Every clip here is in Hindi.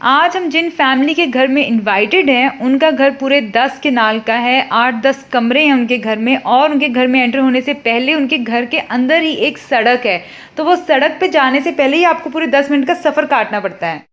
आज हम जिन फैमिली के घर में इनवाइटेड हैं उनका घर पूरे 10 केनाल का है। 8-10 कमरे हैं उनके घर में और उनके घर में एंटर होने से पहले उनके घर के अंदर ही एक सड़क है। तो वो सड़क पे जाने से पहले ही आपको पूरे 10 मिनट का सफ़र काटना पड़ता है।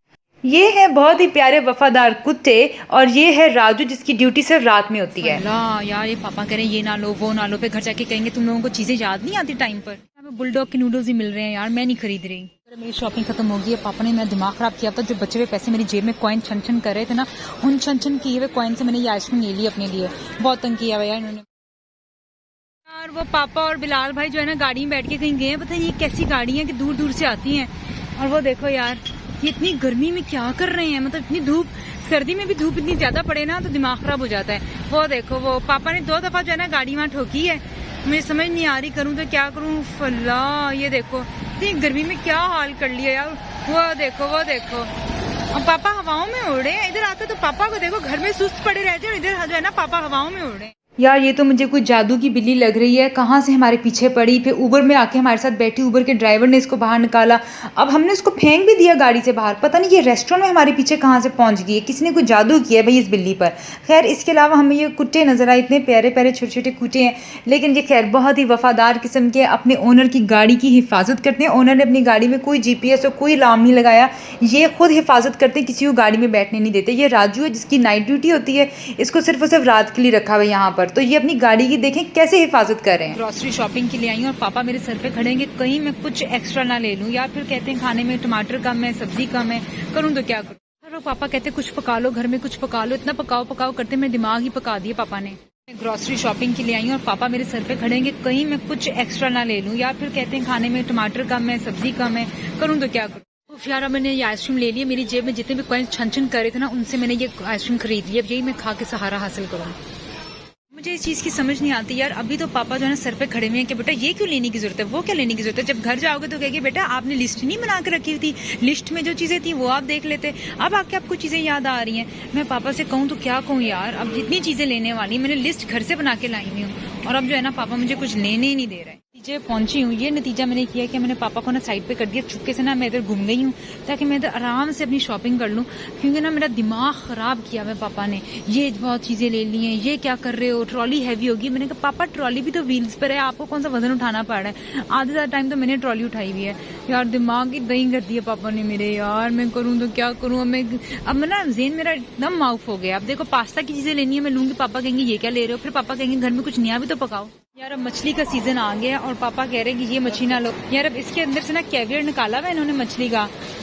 ये है बहुत ही प्यारे वफादार कुत्ते और ये है राजू जिसकी ड्यूटी सिर्फ रात में होती है। यार ये पापा कह रहे हैं ये ना लो वो ना लो, फिर घर जाके कहेंगे तुम लोगों को चीजें याद नहीं आती टाइम पर। हमें बुलडॉग के नूडल्स ही मिल रहे हैं यार, मैं नहीं खरीद रही। मेरी शॉपिंग खत्म हो गई है। पापा ने मेरा दिमाग खराब किया था। जो बचे हुए पैसे मेरी जेब में कॉइन छन छन कर रहे थे ना, उन छन छन किए हुए कॉइन से मैंने ये आइसक्रीम ले ली अपने लिए। बहुत तंग किया हुआ यार इन्होंने। यार वो पापा और बिलाल भाई जो है ना गाड़ी में बैठ के कहीं गए हैं। पता नहीं ये कैसी गाड़ी है कि दूर दूर से आती हैं। और वो देखो यार ये इतनी गर्मी में क्या कर रहे हैं, मतलब इतनी धूप, सर्दी में भी धूप इतनी ज्यादा पड़े ना तो दिमाग खराब हो जाता है। वो देखो वो पापा ने 2 दफा जो है ना गाड़ी वहाँ ठोकी है। मुझे समझ नहीं आ रही करूँ तो क्या करूँ। फल्ला ये देखो इतनी गर्मी में क्या हाल कर लिया यार। वो देखो और पापा हवाओं में उड़ रहे हैं। इधर आकर तो पापा को देखो घर में सुस्त पड़े रहते हैं और इधर जो है ना पापा हवाओं में उड़ रहे हैं। यार ये तो मुझे कोई जादू की बिल्ली लग रही है। कहाँ से हमारे पीछे पड़ी, फिर उबर में आके हमारे साथ बैठी, उबर के ड्राइवर ने इसको बाहर निकाला, अब हमने इसको फेंक भी दिया गाड़ी से बाहर। पता नहीं ये रेस्टोरेंट में हमारे पीछे कहाँ से पहुँच गई है। किसी ने कोई जादू किया है भाई इस बिल्ली पर। खैर इसके अलावा हमें ये कुत्ते नज़र आए, इतने प्यारे प्यारे छोटे छोटे कुत्ते हैं, लेकिन ये खैर बहुत ही वफादार किस्म के, अपने ओनर की गाड़ी की हिफाजत करते हैं। ओनर ने अपनी गाड़ी में कोई GPS और कोई अलार्म नहीं लगाया, ये खुद हिफाजत करते हैं, किसी को गाड़ी में बैठने नहीं देते। ये राजू है जिसकी नाइट ड्यूटी होती है, इसको सिर्फ और सिर्फ रात के लिए रखा हुआ है यहाँ पर। तो ये अपनी गाड़ी की देखें कैसे हिफाजत कर रहे हैं। ग्रोसरी शॉपिंग के लिए आई हूँ और पापा मेरे सर पे खड़े हैं कहीं मैं कुछ एक्स्ट्रा ना ले लूँ, या फिर कहते हैं खाने में टमाटर कम है, सब्जी कम है, करूँ तो क्या करूँ। पापा कहते हैं कुछ पका लो, घर में कुछ पका लो। इतना पकाओ करते मैं दिमाग ही पका दिया पापा ने। ग्रोसरी शॉपिंग के लिए आई हूँ और पापा मेरे सर पे खड़े हैं कहीं मैं कुछ एक्स्ट्रा ना ले लूँ, या फिर कहते हैं खाने में टमाटर कम है, सब्जी कम है, करूँ तो क्या करूँ। यार मैंने ये आइसक्रीम ले ली। मेरी जेब में जितने भी कॉइन छन छन कर रहे थे ना, उनसे मैंने ये आइसक्रीम खरीद ली। अब यही मैं खा के सहारा हासिल करूँ। मुझे इस चीज़ की समझ नहीं आती यार। अभी तो पापा जो है ना सर पे खड़े हुए हैं कि बेटा ये क्यों लेने की जरूरत है, वो क्या लेने की जरूरत है। जब घर जाओगे तो कहेंगे बेटा आपने लिस्ट नहीं बना के रखी थी, लिस्ट में जो चीज़ें थी वो आप देख लेते। अब आके आपको चीज़ें याद आ रही हैं। मैं पापा से कहूँ तो क्या कहूँ यार। अब जितनी चीज़ें लेने वाली मैंने लिस्ट घर से बना के लाई हुई हूँ और अब जो है ना पापा मुझे कुछ लेने ही नहीं दे रहे। नतीजे पहुंची हूँ। ये नतीजा मैंने किया कि मैंने पापा को ना साइड पे कर दिया। चुपके से ना मैं इधर घूम गई हूँ ताकि मैं इधर आराम से अपनी शॉपिंग कर लूँ, क्योंकि ना मेरा दिमाग खराब किया मैं पापा ने। ये बहुत चीजें ले ली हैं, ये क्या कर रहे हो, ट्रॉली हैवी होगी। मैंने कहा पापा ट्रॉली भी तो व्हील्स पर है, आपको कौन सा वजन उठाना पड़ रहा है। आधे ज़्यादा टाइम तो मैंने ट्रॉली उठाई हुई है। यार दिमाग ही दही कर दिया पापा ने मेरे। यार मैं करूँ तो क्या करूँ। अब मैं ना जेन मेरा एकदम माउफ हो गया। अब देखो पास्ता की चीजें लेनी है, मैं लूंगी, पापा कहेंगे ये क्या ले रहे हो, फिर पापा कहेंगे घर में कुछ नया भी तो पकाओ। यार अब मछली का सीजन आ गया और पापा कह रहे हैं कि ये मछली ना लो। यार अब इसके अंदर से ना कैवियर निकाला हुआ इन्होंने मछली का।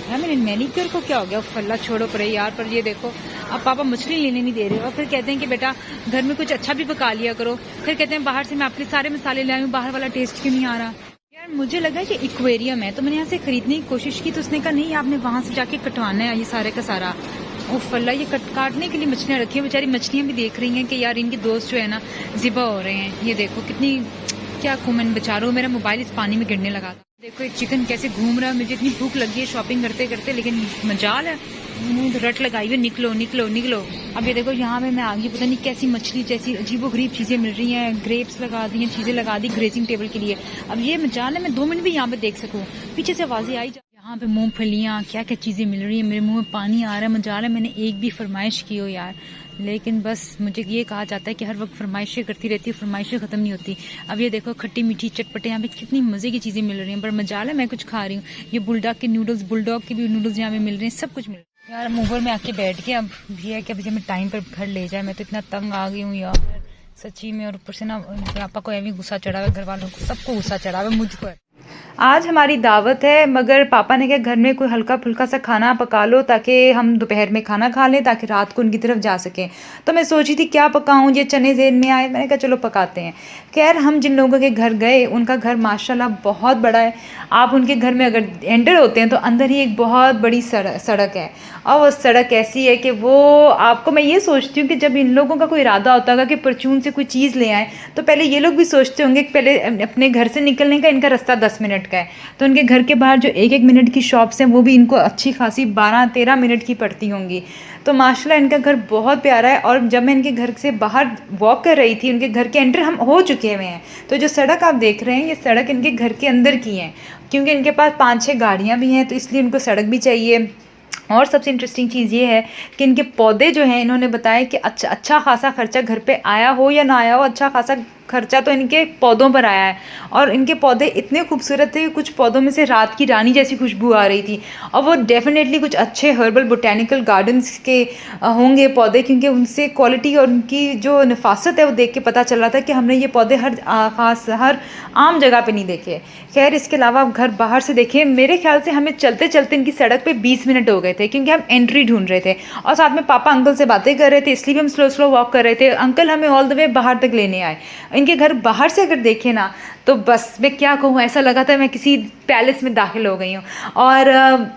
यार मेरे मैनीक्योर को क्या हो गया, फल्ला छोड़ो पड़े यार। पर ये देखो अब पापा मछली लेने नहीं दे रहे और फिर कहते हैं कि बेटा घर में कुछ अच्छा भी पका लिया करो। फिर कहते हैं बाहर से मैं आपके सारे मसाले ले आई हूँ, बाहर वाला टेस्ट क्यों नहीं आ रहा। यार मुझे लगा ये एक्वेरियम है तो मैंने यहाँ से खरीदने की कोशिश की, तो उसने कहा नहीं आपने वहां से जाके कटवाना है ये सारे का सारा। ओ फल्ला ये काटने के लिए मछलियाँ रखी है। बेचारी मछलियाँ भी देख रही हैं कि यार इनके दोस्त जो है ना ज़िबा हो रहे हैं। ये देखो कितनी क्या कुमन बेचारों। मेरा मोबाइल इस पानी में गिरने लगा था। देखो ये चिकन कैसे घूम रहा है। मुझे इतनी भूख लगी है शॉपिंग करते करते, लेकिन मजाल है रट लगाई हुई निकलो। अब ये देखो यहाँ पे मैं आ गई, पता नहीं कैसी मछली जैसी अजीबोगरीब चीजें मिल रही हैं। ग्रेप्स लगा दी हैं, चीजें लगा दी ग्रेजिंग टेबल के लिए। अब ये मजाल है मैं 2 मिनट भी यहाँ पे देख सकूँ। पीछे से आवाजें आई यहाँ पे मूंगफलियाँ क्या क्या चीजें मिल रही है। मेरे मुंह में पानी आ रहा है। मजाल है मैंने एक भी फरमाइश की हो यार, लेकिन बस मुझे ये कहा जाता है कि हर वक्त फरमाइशें करती रहती है, फरमाइशें खत्म नहीं होती। अब ये देखो खट्टी मीठी चटपटे यहाँ पे कितनी मजे की चीजें मिल रही हैं। पर मजाल है मैं कुछ खा रही हूँ। ये बुलडॉग के भी नूडल्स यहाँ पे मिल रहे हैं, सब कुछ मिल रहा है। यार मूवर में आके बैठ के अब ये है कि अभी हमें टाइम पर घर ले जाए। मैं तो इतना तंग आ गई हूँ यार सच्ची में। और ऊपर से ना पापा को भी गुस्सा चढ़ा हुआ, घर वालों को सबको गुस्सा चढ़ा हुआ, मुझको है। आज हमारी दावत है मगर पापा ने कहा घर में कोई हल्का फुल्का सा खाना पका लो ताकि हम दोपहर में खाना खा लें, ताकि रात को उनकी तरफ जा सकें। तो मैं सोची थी क्या पकाऊं, ये चने ज़हन में आए, मैंने कहा चलो पकाते हैं। खैर हम जिन लोगों के घर गए उनका घर माशाल्लाह बहुत बड़ा है। आप उनके घर में अगर एंटर होते हैं तो अंदर ही एक बहुत बड़ी सड़क है और वो सड़क ऐसी है कि वो आपको, मैं ये सोचती हूँ कि जब इन लोगों का कोई इरादा होता होगा कि परचून से कोई चीज़ ले आए तो पहले ये लोग भी सोचते होंगे कि पहले अपने घर से निकलने का इनका रास्ता 10 मिनट का है, तो उनके घर के बाहर जो 1-1 मिनट की शॉप्स हैं वो भी इनको अच्छी खासी 12-13 मिनट की पड़ती होंगी। तो माशाल्लाह इनका घर बहुत प्यारा है। और जब मैं इनके घर से बाहर वॉक कर रही थी, उनके घर के एंटर हम हो चुके हुए हैं। तो जो सड़क आप देख रहे हैं ये सड़क इनके घर के अंदर की है, क्योंकि इनके पास 5-6 गाड़ियाँ भी हैं तो इसलिए इनको सड़क भी चाहिए और सबसे इंटरेस्टिंग चीज़ ये है कि इनके पौधे जो हैं, इन्होंने बताया कि अच्छा खासा खर्चा घर पे आया हो या ना आया हो, अच्छा खासा खर्चा तो इनके पौधों पर आया है। और इनके पौधे इतने खूबसूरत थे कि कुछ पौधों में से रात की रानी जैसी खुशबू आ रही थी। और वो डेफिनेटली कुछ अच्छे हर्बल बोटेनिकल गार्डन्स के होंगे पौधे, क्योंकि उनसे क्वालिटी और उनकी जो नफासत है वो देख के पता चल रहा था कि हमने ये पौधे हर आम जगह पे नहीं देखे। खैर, इसके अलावा आप घर बाहर से देखें, मेरे ख्याल से हमें चलते चलते इनकी सड़क पे 20 मिनट हो गए थे, क्योंकि हम एंट्री ढूंढ रहे थे और साथ में पापा अंकल से बातें कर रहे थे, इसलिए भी हम स्लो स्लो वॉक कर रहे थे। अंकल हमें ऑल द वे बाहर तक लेने आए। इनके घर बाहर से अगर देखें ना, तो बस मैं क्या कहूँ, ऐसा लगा था मैं किसी पैलेस में दाखिल हो गई हूँ। और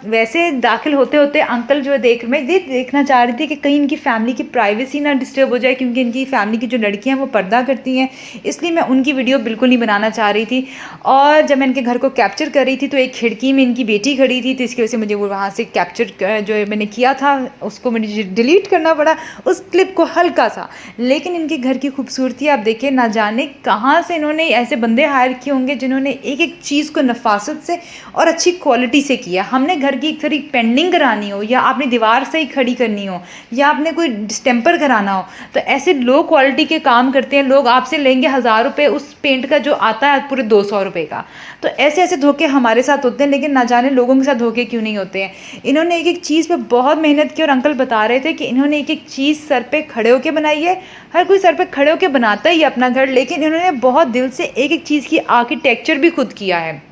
वैसे दाखिल होते होते अंकल जो है मैं ये देखना चाह रही थी कि कहीं इनकी फैमिली की प्राइवेसी ना डिस्टर्ब हो जाए, क्योंकि इनकी फैमिली की जो लड़कियाँ हैं वो पर्दा करती हैं, इसलिए मैं उनकी वीडियो बिल्कुल नहीं बनाना चाह रही थी। और जब मैं इनके घर को कैप्चर कर रही थी तो एक खिड़की में इनकी बेटी खड़ी थी, तो इसकी वजह से मुझे वो वहाँ से कैप्चर जो मैंने किया था उसको मुझे डिलीट करना पड़ा, उस क्लिप को हल्का सा। लेकिन इनके घर की खूबसूरती आप देखें, ना जाने कहाँ से इन्होंने ऐसे बंदे हायर किए होंगे जिन्होंने एक एक चीज़ को नफासत से और अच्छी क्वालिटी से किया। हमने घर की एक थोड़ी पेंडिंग करानी हो, या आपने दीवार से ही खड़ी करनी हो, या आपने कोई डिस्टेम्पर कराना हो, तो ऐसे लो क्वालिटी के काम करते हैं लोग। आपसे लेंगे 1000 रुपये उस पेंट का जो आता है पूरे 200 रुपये का। तो ऐसे ऐसे धोखे हमारे साथ होते हैं, लेकिन ना जाने लोगों के साथ धोखे क्यों नहीं होते हैं। इन्होंने एक एक चीज़ पे बहुत मेहनत की, और अंकल बता रहे थे कि इन्होंने एक एक चीज़ सर पे खड़े होकर बनाई है। हर कोई सर पे खड़े होकर बनाता ही है अपना घर, लेकिन इन्होंने बहुत दिल से एक एक चीज़ की आर्किटेक्चर भी खुद किया है।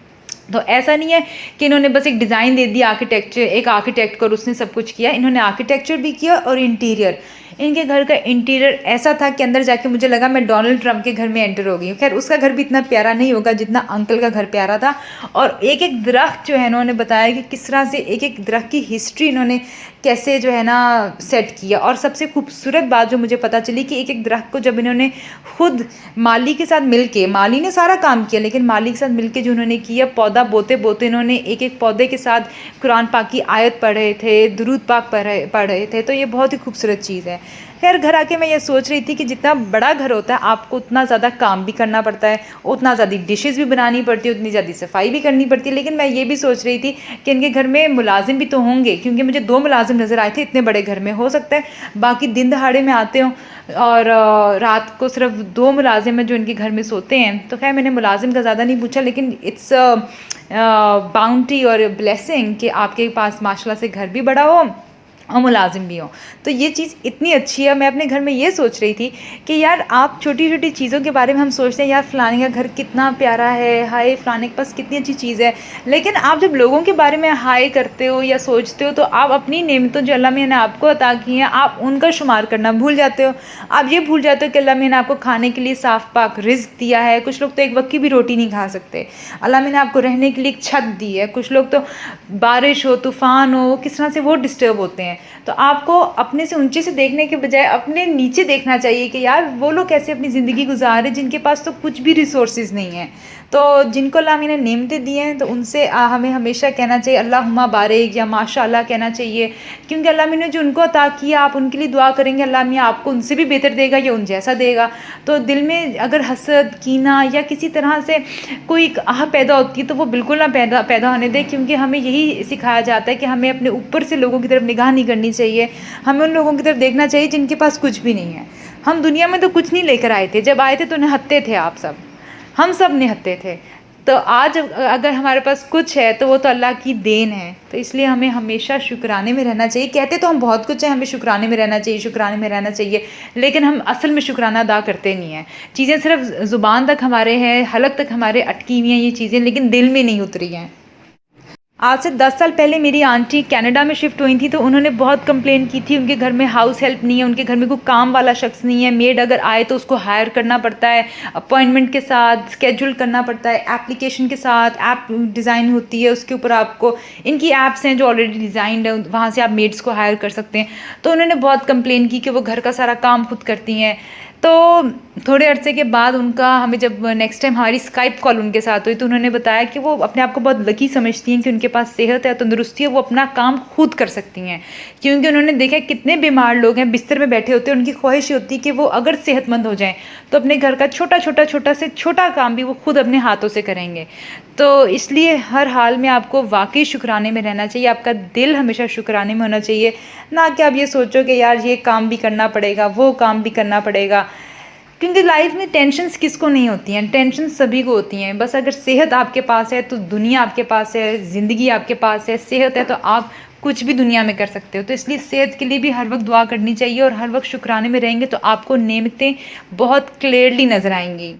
तो ऐसा नहीं है कि इन्होंने बस एक डिज़ाइन दे दिया, एक आर्किटेक्ट को उसने सब कुछ किया। इन्होंने आर्किटेक्चर भी किया और इंटीरियर। इनके घर का इंटीरियर ऐसा था कि अंदर जाके मुझे लगा मैं डोनाल्ड ट्रंप के घर में एंटर हो गई हूँ। खैर, उसका घर भी इतना प्यारा नहीं होगा जितना अंकल का घर प्यारा था। और एक एक दरख्त जो है इन्होंने बताया कि किस तरह से एक एक दरख्त की हिस्ट्री इन्होंने कैसे जो है ना सेट किया। और सबसे खूबसूरत बात जो मुझे पता चली कि एक एक दरख्त को जब इन्होंने खुद माली के साथ मिलके, माली ने सारा काम किया, लेकिन माली के साथ मिलके जो उन्होंने किया, पौधा बोते बोते इन्होंने एक एक पौधे के साथ कुरान पाक की आयत पढ़ रहे थे, दुरूद पाक पढ़ रहे थे। तो ये बहुत ही खूबसूरत चीज़ है। खैर, घर आके मैं ये सोच रही थी कि जितना बड़ा घर होता है आपको उतना ज़्यादा काम भी करना पड़ता है, उतना ज़्यादा डिशेज़ भी बनानी पड़ती है, उतनी ज़्यादा सफाई भी करनी पड़ती है। लेकिन मैं ये भी सोच रही थी कि इनके घर में मुलाजिम भी तो होंगे, क्योंकि मुझे 2 मुलाजिम नज़र आए थे इतने बड़े घर में। हो सकता है बाकी दिन दहाड़े में आते हों, और रात को सिर्फ 2 मुलाजिम हैं जो इनके घर में सोते हैं। तो खैर, मैंने मुलाजिम का ज़्यादा नहीं पूछा, लेकिन इट्स बाउंटी और ब्लेसिंग कि आपके पास माशाल्लाह से घर भी बड़ा हो और मुलाजिम भी हो। तो ये चीज़ इतनी अच्छी है। मैं अपने घर में ये सोच रही थी कि यार, आप छोटी छोटी चीज़ों के बारे में हम सोचते हैं, यार फ़लाने का घर कितना प्यारा है, हाय फ़लाने के पास कितनी अच्छी चीज़ है। लेकिन आप जब लोगों के बारे में हाय करते हो या सोचते हो, तो आप अपनी नेमतों जो अल्लाह मियां ने आपको अता की हैं, आप उनका शुमार करना भूल जाते हो। आप ये भूल जाते हो कि अल्लाह मियां ने आपको खाने के लिए साफ़ पाक रिज़्क़ दिया है। कुछ लोग तो एक वक्त की भी रोटी नहीं खा सकते। अल्लाह मियां ने आपको रहने के लिए एक छत दी है। कुछ लोग तो बारिश हो, तूफ़ान हो, किस तरह से वो डिस्टर्ब होते हैं। तो आपको अपने से ऊंचे से देखने के बजाय अपने नीचे देखना चाहिए कि यार, वो लोग कैसे अपनी ज़िंदगी गुजार रहे जिनके पास तो कुछ भी रिसोर्सेज नहीं है। तो जिनको अल्लाह ने नेमतें दी हैं, तो उनसे हमें हमेशा कहना चाहिए अल्लाहुम्मा बारिक या माशाअल्लाह कहना चाहिए, क्योंकि अल्लाह ने जो उनको अता किया, आप उनके लिए दुआ करेंगे, अल्लाह मियां आपको उनसे भी बेहतर देगा या उन जैसा देगा। तो दिल में अगर हसद, कीना या किसी तरह से कोई आह पैदा होती है, तो वो बिल्कुल ना पैदा होने दे, क्योंकि हमें यही सिखाया जाता है कि हमें अपने ऊपर से लोगों की तरफ निगाह नहीं करनी चाहिए। हमें उन लोगों की तरफ देखना चाहिए जिनके पास कुछ भी नहीं है। हम दुनिया में तो कुछ नहीं लेकर आए थे, जब आए थे तो निहत्ते थे आप सब, हम सब निहत्ते थे। तो आज अगर हमारे पास कुछ है तो वो तो अल्लाह की देन है। तो इसलिए हमें हमेशा शुक्राने में रहना चाहिए। कहते तो हम बहुत कुछ है, हमें शुक्राने में रहना चाहिए, शुक्राने में रहना चाहिए, लेकिन हम असल में शुक्राना अदा करते नहीं हैं। चीज़ें सिर्फ ज़ुबान तक हमारे हैं, हलक तक हमारे अटकी हुई हैं ये चीज़ें, लेकिन दिल में नहीं उतरी हैं। आज से 10 साल पहले मेरी आंटी कनाडा में शिफ्ट हुई थी, तो उन्होंने बहुत कंप्लेन की थी। उनके घर में हाउस हेल्प नहीं है, उनके घर में कोई काम वाला शख्स नहीं है। मेड अगर आए तो उसको हायर करना पड़ता है, अपॉइंटमेंट के साथ स्केड्यूल करना पड़ता है, एप्लीकेशन के साथ ऐप डिज़ाइन होती है, उसके ऊपर आपको इनकी ऐप्स हैं जो ऑलरेडी डिज़ाइंड है, वहाँ से आप मेड्स को हायर कर सकते हैं। तो उन्होंने बहुत कंप्लेन की कि वो घर का सारा काम खुद करती हैं। तो थोड़े अरसे के बाद उनका हमें जब नेक्स्ट टाइम हमारी स्काइप कॉल उनके साथ हुई तो उन्होंने बताया कि वो अपने आप को बहुत लकी समझती हैं कि उनके पास सेहत है, तंदुरुस्ती है, वो अपना काम खुद कर सकती हैं। क्योंकि उन्होंने देखा कितने बीमार लोग हैं बिस्तर में बैठे होते हैं, उनकी ख्वाहिश होती है कि वो अगर सेहतमंद हो जाएं तो अपने घर का छोटा से छोटा काम भी वो खुद अपने हाथों से करेंगे। तो इसलिए हर हाल में आपको वाकई शुक्राने में रहना चाहिए, आपका दिल हमेशा शुक्राने में होना चाहिए, ना कि आप ये सोचो कि यार ये काम भी करना पड़ेगा, वो काम भी करना पड़ेगा। क्योंकि लाइफ में टेंशन्स किसको नहीं होती हैं, टेंशन सभी को होती हैं। बस अगर सेहत आपके पास है तो दुनिया आपके पास है, ज़िंदगी आपके पास है, सेहत है तो आप कुछ भी दुनिया में कर सकते हो। तो इसलिए सेहत के लिए भी हर वक्त दुआ करनी चाहिए और हर वक्त शुक्राने में रहेंगे तो आपको नेमतें बहुत क्लियरली नज़र आएंगी।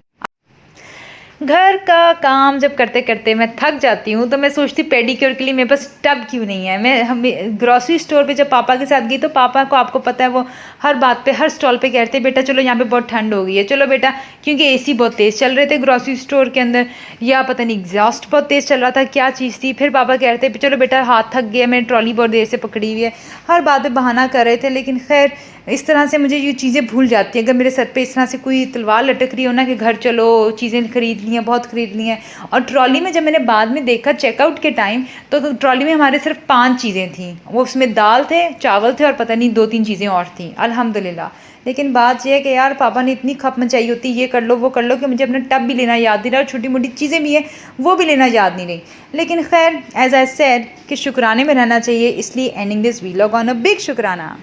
घर का काम जब करते करते मैं थक जाती हूँ तो मैं सोचती पेडिक्योर के लिए मेरे पास टब क्यों नहीं है। मैं हमें ग्रॉसरी स्टोर पे जब पापा के साथ गई तो पापा को आपको पता है वो हर बात पे हर स्टॉल पे कहते बेटा चलो यहाँ पे बहुत ठंड हो गई है, चलो बेटा, क्योंकि एसी बहुत तेज़ चल रहे थे ग्रॉसरी स्टोर के अंदर, या पता नहीं एग्जॉस्ट बहुत तेज़ चल रहा था, क्या चीज़ थी। फिर पापा कह रहे थे चलो बेटा हाथ थक गया, मैंने ट्रॉली बहुत देर से पकड़ी हुई है, हर बात पे बहाना कर रहे थे। लेकिन खैर इस तरह से मुझे ये चीज़ें भूल जाती हैं। अगर मेरे सर पे इस तरह से कोई तलवार लटक रही हो ना कि घर चलो चीज़ें खरीद ली हैं, बहुत खरीद ली हैं, और ट्रॉली में जब मैंने बाद में देखा चेकआउट के टाइम तो ट्रॉली में हमारे सिर्फ 5 चीज़ें थी, वो उसमें दाल थे, चावल थे और पता नहीं 2-3 चीज़ें और थी, अल्हम्दुलिल्लाह। लेकिन बात यह है कि यार पापा ने इतनी खप मचाई होती ये कर लो वो कर लो कि मुझे अपना टब भी लेना याद नहीं रहा और छोटी मोटी चीज़ें भी हैं वो भी लेना याद नहीं रही। लेकिन खैर एज आई सेड कि शुक्राने में रहना चाहिए, इसलिए ending this vlog on a big शुक्राना।